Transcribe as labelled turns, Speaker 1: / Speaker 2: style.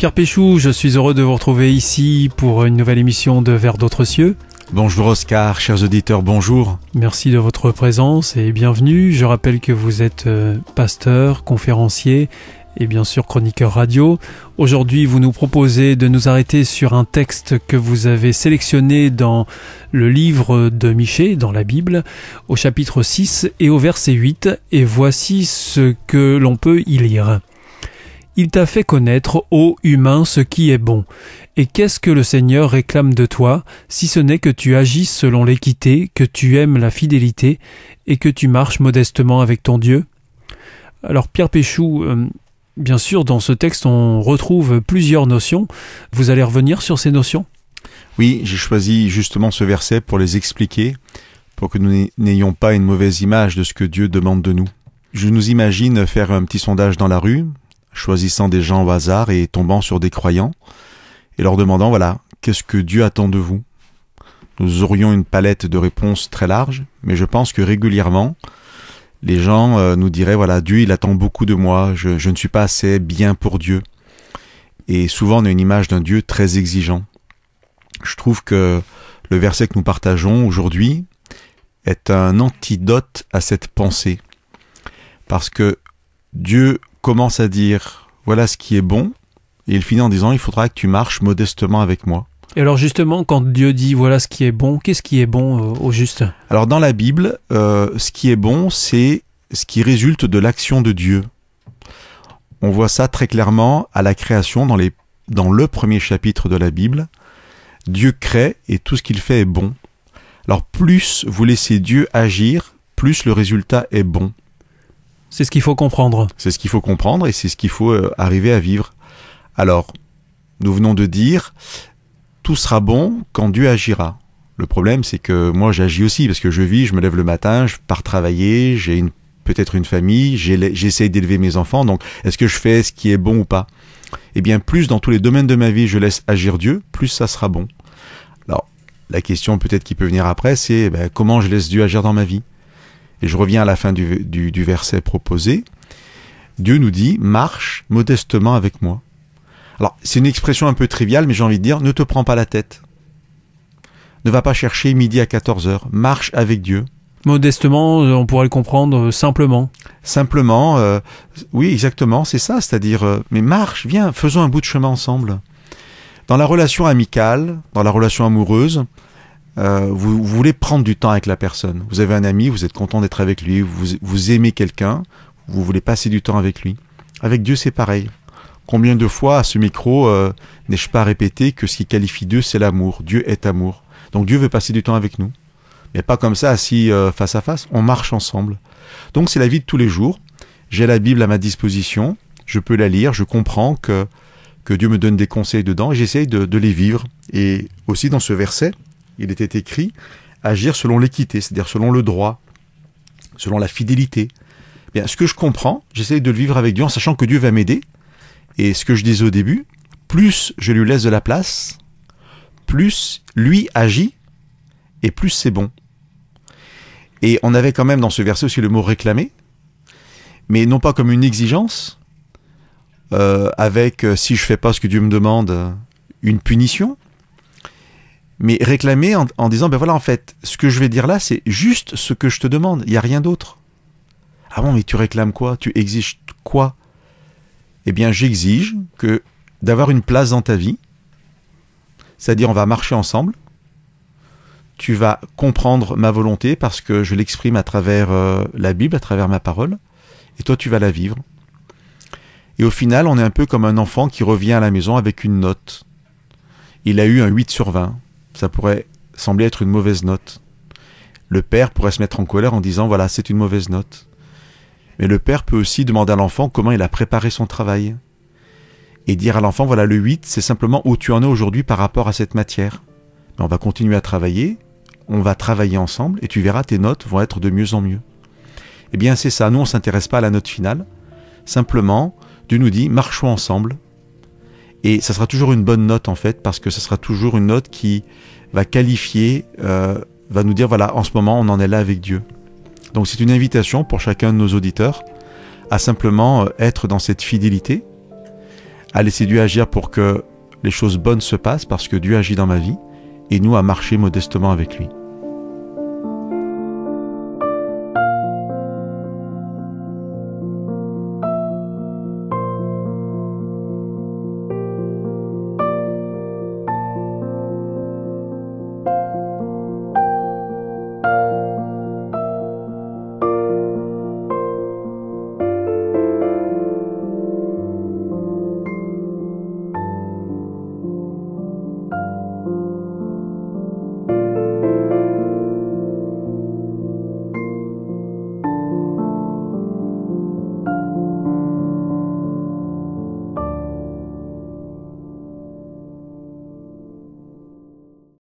Speaker 1: Pierre Péchou, je suis heureux de vous retrouver ici pour une nouvelle émission de Vers d'autres cieux.
Speaker 2: Bonjour Oscar, chers auditeurs, bonjour.
Speaker 1: Merci de votre présence et bienvenue. Je rappelle que vous êtes pasteur, conférencier et bien sûr chroniqueur radio. Aujourd'hui, vous nous proposez de nous arrêter sur un texte que vous avez sélectionné dans le livre de Michée, dans la Bible, au chapitre 6 et au verset 8. Et voici ce que l'on peut y lire. « Il t'a fait connaître, ô humain, ce qui est bon. Et qu'est-ce que le Seigneur réclame de toi, si ce n'est que tu agisses selon l'équité, que tu aimes la fidélité et que tu marches modestement avec ton Dieu ?» Alors Pierre Péchou, bien sûr, dans ce texte, on retrouve plusieurs notions. Vous allez revenir sur ces notions ?
Speaker 2: Oui, j'ai choisi justement ce verset pour les expliquer, pour que nous n'ayons pas une mauvaise image de ce que Dieu demande de nous. Je nous imagine faire un petit sondage dans la rue, choisissant des gens au hasard et tombant sur des croyants, et leur demandant, voilà, qu'est-ce que Dieu attend de vous ? Nous aurions une palette de réponses très large, mais je pense que régulièrement, les gens nous diraient, voilà, Dieu, il attend beaucoup de moi, je ne suis pas assez bien pour Dieu. Et souvent, on a une image d'un Dieu très exigeant. Je trouve que le verset que nous partageons aujourd'hui est un antidote à cette pensée. Parce que Dieu commence à dire, voilà ce qui est bon, et il finit en disant, il faudra que tu marches modestement avec moi.
Speaker 1: Et alors justement, quand Dieu dit, voilà ce qui est bon, qu'est-ce qui est bon au juste ?
Speaker 2: Alors dans la Bible, ce qui est bon, c'est ce qui résulte de l'action de Dieu. On voit ça très clairement à la création, dans le premier chapitre de la Bible. Dieu crée et tout ce qu'il fait est bon. Alors plus vous laissez Dieu agir, plus le résultat est bon.
Speaker 1: C'est ce qu'il faut comprendre.
Speaker 2: C'est ce qu'il faut comprendre et c'est ce qu'il faut arriver à vivre. Alors, nous venons de dire, tout sera bon quand Dieu agira. Le problème, c'est que moi, j'agis aussi, parce que je vis, je me lève le matin, je pars travailler, j'ai peut-être une famille, j'essaye d'élever mes enfants, donc est-ce que je fais ce qui est bon ou pas ? Eh bien, plus dans tous les domaines de ma vie, je laisse agir Dieu, plus ça sera bon. Alors, la question peut-être qui peut venir après, c'est comment je laisse Dieu agir dans ma vie ? Et je reviens à la fin du verset proposé. Dieu nous dit, marche modestement avec moi. Alors, c'est une expression un peu triviale, mais j'ai envie de dire, ne te prends pas la tête. Ne va pas chercher midi à 14h. Marche avec Dieu.
Speaker 1: Modestement, on pourrait le comprendre simplement.
Speaker 2: Simplement, oui, exactement, c'est ça. C'est-à-dire, mais marche, viens, faisons un bout de chemin ensemble. Dans la relation amicale, dans la relation amoureuse, vous voulez prendre du temps avec la personne. Vous avez un ami, vous êtes content d'être avec lui, vous aimez quelqu'un, vous voulez passer du temps avec lui. Avec Dieu, c'est pareil. Combien de fois, à ce micro, n'ai-je pas répété que ce qui qualifie Dieu, c'est l'amour. Dieu est amour. Donc Dieu veut passer du temps avec nous. Mais pas comme ça, assis face à face. On marche ensemble. Donc c'est la vie de tous les jours. J'ai la Bible à ma disposition. Je peux la lire. Je comprends que Dieu me donne des conseils dedans et j'essaye de les vivre. Et aussi dans ce verset, il était écrit agir selon l'équité, c'est-à-dire selon le droit, selon la fidélité. Bien, ce que je comprends, j'essaye de le vivre avec Dieu en sachant que Dieu va m'aider. Et ce que je disais au début, plus je lui laisse de la place, plus lui agit et plus c'est bon. Et on avait quand même dans ce verset aussi le mot réclamer, mais non pas comme une exigence, avec si je fais pas ce que Dieu me demande, une punition, mais réclamer en disant, voilà, en fait, ce que je vais dire là, c'est juste ce que je te demande, il n'y a rien d'autre. Ah bon, mais tu réclames quoi ? Tu exiges quoi ? Eh bien, j'exige d'avoir une place dans ta vie, c'est-à-dire on va marcher ensemble, tu vas comprendre ma volonté parce que je l'exprime à travers la Bible, à travers ma parole, et toi tu vas la vivre. Et au final, on est un peu comme un enfant qui revient à la maison avec une note. Il a eu un 8 sur 20, ça pourrait sembler être une mauvaise note. Le père pourrait se mettre en colère en disant, voilà, c'est une mauvaise note. Mais le père peut aussi demander à l'enfant comment il a préparé son travail. Et dire à l'enfant, voilà, le 8, c'est simplement où tu en es aujourd'hui par rapport à cette matière. Mais on va continuer à travailler, on va travailler ensemble, et tu verras, tes notes vont être de mieux en mieux. Eh bien, c'est ça, nous, on ne s'intéresse pas à la note finale. Simplement, Dieu nous dit, marchons ensemble. Et ça sera toujours une bonne note, en fait, parce que ça sera toujours une note qui va qualifier, va nous dire, voilà, en ce moment, on en est là avec Dieu. Donc c'est une invitation pour chacun de nos auditeurs à simplement être dans cette fidélité, à laisser Dieu agir pour que les choses bonnes se passent, parce que Dieu agit dans ma vie, et nous à marcher modestement avec lui.